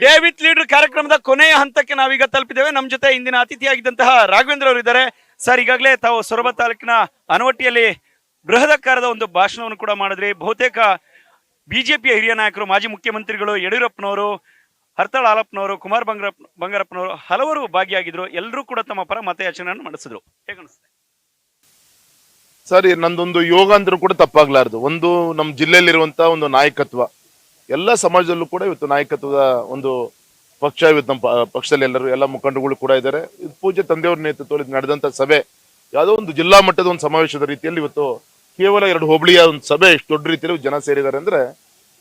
David leader ಕಾರ್ಯಕ್ರಮದ ಕೊನೆಯ ಹಂತಕ್ಕೆ ನಾವೀಗ ತಲುಪಿದ್ದೇವೆ. ನಮ್ಮ ಜೊತೆ ಇಂದಿನ ಅತಿಥಿಯಾಗಿದ್ದಂತಹ ರಾಘವೇಂದ್ರ ಅವರು ಇದ್ದಾರೆ. ಸರ್, ಈಗಾಗಲೇ ತಾವು ಸೊರಬ ತಾಲೂಕಿನ ಅನವಟ್ಟಿಯಲ್ಲಿ ಬೃಹದಾಕಾರದ ಒಂದು ಭಾಷಣವನ್ನು ಕೂಡ ಮಾಡಿದ್ರಿ. ಬಹುತೇಕ ಬಿಜೆಪಿಯ ಹಿರಿಯ ನಾಯಕರು, ಮಾಜಿ ಮುಖ್ಯಮಂತ್ರಿಗಳು ಯಡಿಯೂರಪ್ಪನವರು, ಹರ್ತಾಳ್ ಹಾಲಪ್ಪನವರು, ಕುಮಾರ್ ಬಂಗಾರಪ್ಪನವರು ಹಲವರು ಭಾಗಿಯಾಗಿದ್ರು. ಎಲ್ಲರೂ ಕೂಡ ತಮ್ಮ ಪರ ಮತಯಾಚನೆಯನ್ನು ಮಾಡಿಸಿದ್ರು. ಹೇಗನ್ನಿಸ್ತದೆ ಸರ್? ನಂದೊಂದು ಯೋಗ ಅಂದ್ರೂ ಕೂಡ ತಪ್ಪಾಗ್ಲಾರ್ದು. ಒಂದು ನಮ್ಮ ಜಿಲ್ಲೆಯಲ್ಲಿರುವಂತಹ ಒಂದು ನಾಯಕತ್ವ, ಎಲ್ಲ ಸಮಾಜದಲ್ಲೂ ಕೂಡ ಇವತ್ತು ನಾಯಕತ್ವದ ಒಂದು ಪಕ್ಷ ಇವತ್ತು ನಮ್ಮ ಪಕ್ಷದಲ್ಲಿ ಎಲ್ಲ ಮುಖಂಡರುಗಳು ಕೂಡ ಇದ್ದಾರೆ. ಇದು ಪೂಜ್ಯ ತಂದೆಯವರ ನೇತೃತ್ವದಲ್ಲಿ ನಡೆದಂತ ಸಭೆ ಯಾವುದೋ ಒಂದು ಜಿಲ್ಲಾ ಮಟ್ಟದ ಒಂದು ಸಮಾವೇಶದ ರೀತಿಯಲ್ಲಿ ಇವತ್ತು ಕೇವಲ 2 ಹೋಬಳಿಯ ಒಂದು ಸಭೆ ಎಷ್ಟು ದೊಡ್ಡ ರೀತಿಯಲ್ಲಿ ಜನ ಸೇರಿದ್ದಾರೆ ಅಂದ್ರೆ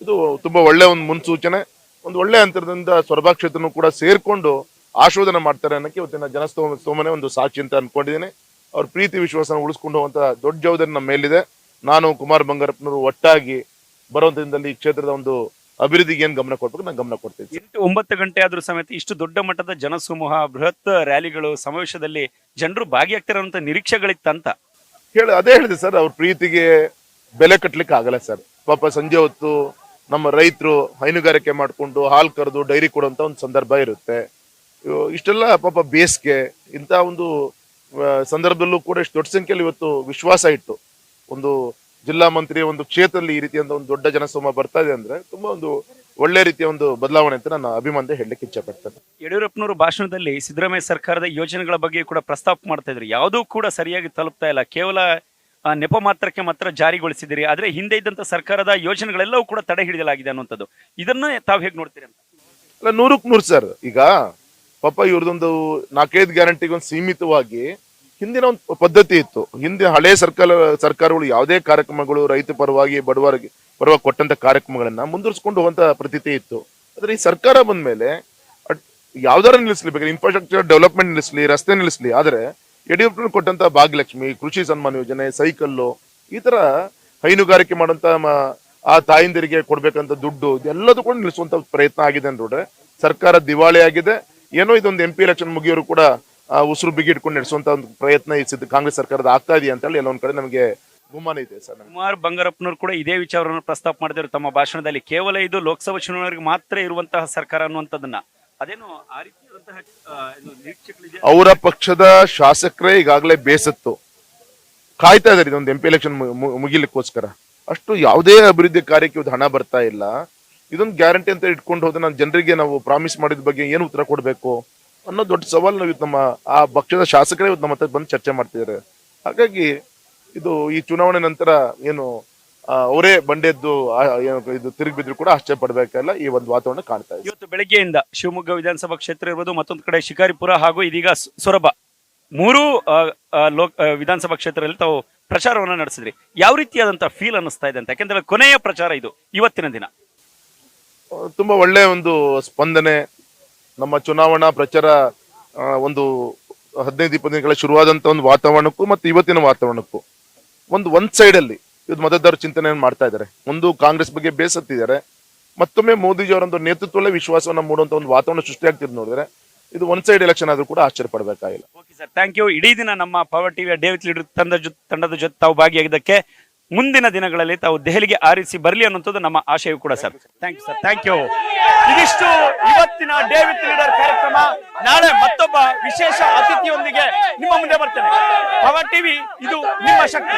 ಇದು ತುಂಬಾ ಒಳ್ಳೆ ಒಂದು ಮುನ್ಸೂಚನೆ. ಒಂದು ಒಳ್ಳೆ ಅಂತರದಿಂದ ಸೊರಬ ಕ್ಷೇತ್ರನೂ ಕೂಡ ಸೇರ್ಕೊಂಡು ಆಶೋಧನೆ ಮಾಡ್ತಾರೆ ಅನ್ನೋಕ್ಕೆ ಇವತ್ತಿನ ಜನಸ್ತೋಮನೆ ಒಂದು ಸಾಕ್ಷಿ ಅಂತ ಅನ್ಕೊಂಡಿದ್ದೀನಿ. ಅವ್ರ ಪ್ರೀತಿ ವಿಶ್ವಾಸನ ಉಳಿಸ್ಕೊಂಡು ಹೋಗುವಂತ ದೊಡ್ಡ ಜವಾಬ್ದಾರಿ ನಮ್ಮ ಮೇಲಿದೆ. ನಾನು ಕುಮಾರ್ ಬಂಗಾರಪ್ಪನವರು ಒಟ್ಟಾಗಿ ಬರುವಂತ ದಿನದಲ್ಲಿ ಈ ಕ್ಷೇತ್ರದ ಒಂದು ಅಭಿವೃದ್ಧಿಗೆ ಏನ್ ಗಮನ ಕೊಡ್ಬೇಕು ನಾನು ಗಮನ ಕೊಡ್ತೀನಿ. 8-9 ಗಂಟೆ ಆದ್ರೂ ಸಮೇತ ಇಷ್ಟು ದೊಡ್ಡ ಮಟ್ಟದ ಜನಸಮೂಹ, ಬೃಹತ್ ರ್ಯಾಲಿಗಳು, ಸಮಾವೇಶದಲ್ಲಿ ಜನರು ಭಾಗಿಯಾಗ್ತಿರೋಂತ ನಿರೀಕ್ಷೆಗಳಿತ್ತಂತ ಅದೇ ಹೇಳಿದೆ ಸರ್. ಅವ್ರ ಪ್ರೀತಿಗೆ ಬೆಲೆ ಕಟ್ಲಿಕ್ಕೆ ಆಗಲ್ಲ ಸರ್. ಪಾಪ ಸಂಜೆ ಹೊತ್ತು ನಮ್ಮ ರೈತರು ಹೈನುಗಾರಿಕೆ ಮಾಡ್ಕೊಂಡು ಹಾಲು ಕರೆದು ಡೈರಿ ಕೊಡುವಂತ ಒಂದು ಸಂದರ್ಭ ಇರುತ್ತೆ. ಇಷ್ಟೆಲ್ಲ ಪಾಪ ಬೇಸಿಗೆ ಇಂತ ಒಂದು ಸಂದರ್ಭದಲ್ಲೂ ಕೂಡ ಇಷ್ಟು ದೊಡ್ಡ ಸಂಖ್ಯೆಯಲ್ಲಿ ಇವತ್ತು ವಿಶ್ವಾಸ ಇಟ್ಟು ಒಂದು ಜಿಲ್ಲಾ ಮಂತ್ರಿಯ ಒಂದು ಕ್ಷೇತ್ರದಲ್ಲಿ ಈ ರೀತಿಯ ಒಂದು ದೊಡ್ಡ ಜನಸಮೂಹ ಬರ್ತಾ ಇದೆ ಅಂದ್ರೆ ತುಂಬಾ ಒಂದು ಒಳ್ಳೆ ರೀತಿಯ ಒಂದು ಬದಲಾವಣೆ ಅಂತ ನಾನು ಅಭಿಮಾನ ಹೇಳಲಿಕ್ಕೆ ಇಚ್ಛೆ ಪಡ್ತೇನೆ. ಯಡಿಯೂರಪ್ಪನವರು ಭಾಷಣದಲ್ಲಿ ಸಿದ್ದರಾಮಯ್ಯ ಸರ್ಕಾರದ ಯೋಜನೆಗಳ ಬಗ್ಗೆ ಕೂಡ ಪ್ರಸ್ತಾಪ ಮಾಡ್ತಾ ಇದ್ರು. ಯಾವುದೂ ಕೂಡ ಸರಿಯಾಗಿ ತಲುಪ್ತಾ ಇಲ್ಲ, ಕೇವಲ ನೆಪ ಮಾತ್ರಕ್ಕೆ ಮಾತ್ರ ಜಾರಿಗೊಳಿಸಿದಿರಿ, ಆದ್ರೆ ಹಿಂದೆ ಇದ್ದಂತ ಸರ್ಕಾರದ ಯೋಜನೆಗಳೆಲ್ಲವೂ ಕೂಡ ತಡೆ ಹಿಡಿಯಲಾಗಿದೆ ಅನ್ನುವಂಥದ್ದು. ಇದನ್ನ ತಾವು ಹೇಗೆ ನೋಡ್ತೀರಿ ಅಂತ? ಅಲ್ಲ, 100% ಸರ್. ಈಗ ಪಾಪ ಇವ್ರದೊಂದು 4-5 ಗ್ಯಾರಂಟಿಗೆ ಒಂದು ಸೀಮಿತವಾಗಿ ಹಿಂದಿನ ಒಂದು ಪದ್ಧತಿ ಇತ್ತು. ಹಿಂದೆ ಹಳೆ ಸರ್ಕಾರಗಳು ಯಾವುದೇ ಕಾರ್ಯಕ್ರಮಗಳು ರೈತ ಪರವಾಗಿ ಬಡವರಿಗೆ ಪರವಾಗಿ ಕೊಟ್ಟಂತ ಕಾರ್ಯಕ್ರಮಗಳನ್ನ ಮುಂದುವರಿಸಿಕೊಂಡು ಹೋಗುವಂತ ಪ್ರತೀತಿ ಇತ್ತು. ಆದ್ರೆ ಈ ಸರ್ಕಾರ ಬಂದ ಮೇಲೆ ಯಾವ್ದಾರ ನಿಲ್ಲಿಸ್ಲಿ, ಬೇಕಾದ್ರೆ ಇನ್ಫ್ರಾಸ್ಟ್ರಕ್ಚರ್ ಡೆವಲಪ್ಮೆಂಟ್ ನಿಲ್ಲಿಸ್ಲಿ, ರಸ್ತೆ ನಿಲ್ಲಿಸ್ಲಿ, ಆದ್ರೆ ಯಡಿಯೂರಪ್ಪನ ಕೊಟ್ಟಂತ ಭಾಗ್ಯಲಕ್ಷ್ಮಿ, ಕೃಷಿ ಸನ್ಮಾನ ಯೋಜನೆ, ಸೈಕಲ್ಲು, ಈ ತರ ಹೈನುಗಾರಿಕೆ ಮಾಡುವಂತ ಆ ತಾಯಿಂದರಿಗೆ ಕೊಡ್ಬೇಕಂತ ದುಡ್ಡು ಎಲ್ಲದೂ ಕೂಡ ನಿಲ್ಲಿಸುವಂತ ಪ್ರಯತ್ನ ಆಗಿದೆ ನೋಡ್ರೆ ಸರ್ಕಾರ ದಿವಾಳಿ ಆಗಿದೆ. ಏನೋ ಇದೊಂದು MP ಎಲೆಕ್ಷನ್ ಮುಗಿಯೋರು ಕೂಡ ಉಸಿರು ಬಿಗಿಟ್ಕೊಂಡು ನಡೆಸುವಂತ ಒಂದು ಪ್ರಯತ್ನ ಈ ಕಾಂಗ್ರೆಸ್ ಸರ್ಕಾರದ ಆಗ್ತಾ ಇದೆಯಾ ಅಂತ ಹೇಳಿ ಎಲ್ಲ ಒಂದ್ ಕಡೆ ನಮಗೆ ಗುಮಾನ ಇದೆ ಸರ್. ಕುಮಾರ್ ಬಂಗಾರಪ್ಪನವರು ಕೂಡ ಇದೇ ವಿಚಾರವನ್ನು ಪ್ರಸ್ತಾಪ ಮಾಡಿದ್ರು ತಮ್ಮ ಭಾಷಣದಲ್ಲಿ. ಕೇವಲ ಇದು ಲೋಕಸಭಾ ಚುನಾವಣೆಗೆ ಮಾತ್ರ ಇರುವಂತಹ ಸರ್ಕಾರ ಅನ್ನುವಂಥದ್ದನ್ನ, ಅದೇನು ಆ ರೀತಿಯಾದಂತಹ ನಿರೀಕ್ಷೆಗಳಿದೆ. ಅವರ ಪಕ್ಷದ ಶಾಸಕರೇ ಈಗಾಗಲೇ ಬೇಸತ್ತು ಕಾಯ್ತಾ ಇದಾರೆ ಇದೊಂದು MP ಎಲೆಕ್ಷನ್ ಮುಗಿಲಿಕ್ಕೋಸ್ಕರ. ಅಷ್ಟು ಯಾವುದೇ ಅಭಿವೃದ್ಧಿ ಕಾರ್ಯಕ್ಕೆ ಇವತ್ತು ಹಣ ಬರ್ತಾ ಇಲ್ಲ. ಇದೊಂದು ಗ್ಯಾರಂಟಿ ಅಂತ ಇಟ್ಕೊಂಡು ಹೋದ್ರೆ ನಾನು ಜನರಿಗೆ ನಾವು ಪ್ರಾಮಿಸ್ ಮಾಡಿದ ಬಗ್ಗೆ ಏನು ಉತ್ತರ ಕೊಡ್ಬೇಕು ಅನ್ನೋ ದೊಡ್ಡ ಸವಾಲು ನಾವು ನಮ್ಮ ಆ ಪಕ್ಷದ ಶಾಸಕರೇ ಇವತ್ತು ನಮ್ಮ ಹತ್ರ ಬಂದು ಚರ್ಚೆ ಮಾಡ್ತಿದ್ದಾರೆ. ಹಾಗಾಗಿ ಇದು ಈ ಚುನಾವಣೆ ನಂತರ ಏನು ಅವರೇ ಬಂಡೆದ್ದು ಇದು ತಿರುಗಿ ಬಿದ್ರು ಕೂಡ ಆಶ್ಚರ್ಯ ಪಡ್ಬೇಕಲ್ಲ, ಈ ಒಂದು ವಾತಾವರಣ ಕಾಣ್ತಾ ಇದೆ. ಇವತ್ತು ಬೆಳಗ್ಗೆಯಿಂದ ಶಿವಮೊಗ್ಗ ವಿಧಾನಸಭಾ ಕ್ಷೇತ್ರ ಇರ್ಬೋದು, ಮತ್ತೊಂದು ಕಡೆ ಶಿಕಾರಿಪುರ ಹಾಗೂ ಇದೀಗ ಸೊರಬ, 3 ವಿಧಾನಸಭಾ ಕ್ಷೇತ್ರದಲ್ಲಿ ತಾವು ಪ್ರಚಾರವನ್ನು ನಡೆಸಿದ್ರಿ. ಯಾವ ರೀತಿಯಾದಂತಹ ಫೀಲ್ ಅನ್ನಿಸ್ತಾ ಇದೆ ಅಂತ? ಯಾಕೆಂದ್ರೆ ಕೊನೆಯ ಪ್ರಚಾರ ಇದು, ಇವತ್ತಿನ ದಿನ. ತುಂಬಾ ಒಳ್ಳೆ ಒಂದು ಸ್ಪಂದನೆ. ನಮ್ಮ ಚುನಾವಣಾ ಪ್ರಚಾರ ಒಂದು 15-20 ದಿನಗಳ ಶುರುವಾದಂತ ಒಂದು ವಾತಾವರಣಕ್ಕೂ ಮತ್ತು ಇವತ್ತಿನ ವಾತಾವರಣಕ್ಕೂ ಒಂದ್ ಸೈಡ್ ಅಲ್ಲಿ ಇದು ಮತದಾರ ಚಿಂತನೆಯನ್ನು ಮಾಡ್ತಾ ಇದ್ದಾರೆ. ಒಂದು ಕಾಂಗ್ರೆಸ್ ಬಗ್ಗೆ ಬೇಸತ್ತಿದ್ದಾರೆ, ಮತ್ತೊಮ್ಮೆ ಮೋದಿಜಿ ಅವರೊಂದು ನೇತೃತ್ವದಲ್ಲೇ ವಿಶ್ವಾಸವನ್ನ ಮೂಡುವಂತ ಒಂದು ವಾತಾವರಣ ಸೃಷ್ಟಿಯಾಗ್ತಿದ್ ನೋಡಿದ್ರೆ ಇದು ಒನ್ ಸೈಡ್ ಎಲೆಕ್ಷನ್ ಆದ್ರೂ ಕೂಡ ಆಶ್ಚರ್ಯ ಪಡಬೇಕಾಗಿಲ್ಲ. Okay sir, thank you. ಇಡೀ ದಿನ ನಮ್ಮ ಪವರ್ ಟಿವಿಯ ಡೇವಿಡ್ ಲೀಡರ್ ತಂಡದ ಜೊತೆ ತಾವು ಭಾಗಿಯಾಗಿದ್ದಕ್ಕೆ. ಮುಂದಿನ ದಿನಗಳಲ್ಲಿ ತಾವು ದೆಹಲಿಗೆ ಆರಿಸಿ ಬರಲಿ ಅನ್ನುವಂಥದ್ದು ನಮ್ಮ ಆಶಯ ಕೂಡ ಸರ್. Thank you sir, thank you. ಇದಿಷ್ಟು ಇವತ್ತಿನ ಡೇವಿಡ್ ಲೀಡರ್ ಕಾರ್ಯಕ್ರಮ. ನಾಳೆ ಮತ್ತೊಬ್ಬ ವಿಶೇಷ ಅತಿಥಿಯೊಂದಿಗೆ ನಿಮ್ಮ ಮುಂದೆ ಬರ್ತೇನೆ. ಪವರ್ ಟಿವಿ, ಇದು ನಿಮ್ಮ ಶಕ್ತಿ.